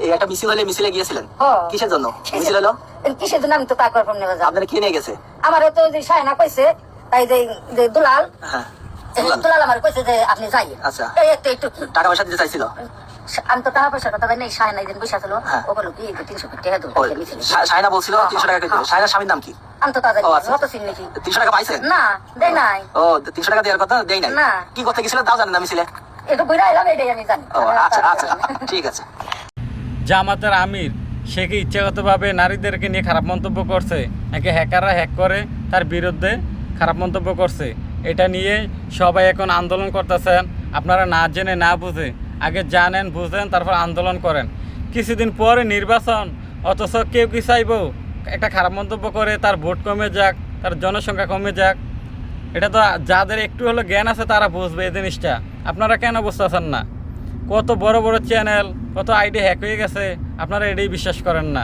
এই একটা মিছিল হলে মিছিলে গিয়েছিলেন হ্যাঁ। কিসের জন্য মিছিল হলো? কিসের জন্য আমি তো তা করবো না। আপনারা কি নিয়ে গেছে? আমারও তো যে সায়না কইছে, তাই যে দুলাল হ্যাঁ দুলাল আমার কইছে যে আপনি যাই। আচ্ছা। এই একটু টাকা পয়সা দিতে চাইছিল? আমি তো টাকা পয়সার কথা নেই, সায়না একদিন পয়সা ছিল, হ্যাঁ। ও বললো কি 300 টাকা দেবো। সায়না বলছিল 300 টাকা দিতে। সায়নার স্বামীর নাম কি? আমি তো তাদের ও, আচ্ছা। মতো চিনি নাকি। 300 টাকা পাইছেন? না, দেয় নাই। ও 300 টাকা দেওয়ার কথা দেই নাই? না। কি করতে গেছিল তাও জানেন না মিছিলে? একটু ঘুরে এলাম, এটাই আমি জানি। ও আচ্ছা আচ্ছা ঠিক আছে। জামাতের আমির সে কি ইচ্ছাগতভাবে নারীদেরকে নিয়ে খারাপ মন্তব্য করছে, নাকি হ্যাকাররা হ্যাক করে তার বিরুদ্ধে খারাপ মন্তব্য করছে? এটা নিয়ে সবাই এখন আন্দোলন করতেছেন। আপনারা না জেনে না বুঝে আগে জানেন বুঝেন তারপর আন্দোলন করেন। কিছুদিন পরে নির্বাচন, অথচ কেউ কি চাইব একটা খারাপ মন্তব্য করে তার ভোট কমে যাক, তার জনসংখ্যা কমে যাক? এটা তো যাদের একটু হলো জ্ঞান আছে তারা বুঝবে এই জিনিসটা। আপনারা কেন বুঝতেছেন না? কত বড় বড় চ্যানেল, কত আইডি হ্যাক হয়ে গেছে, আপনারা এটাই বিশ্বাস করেন না।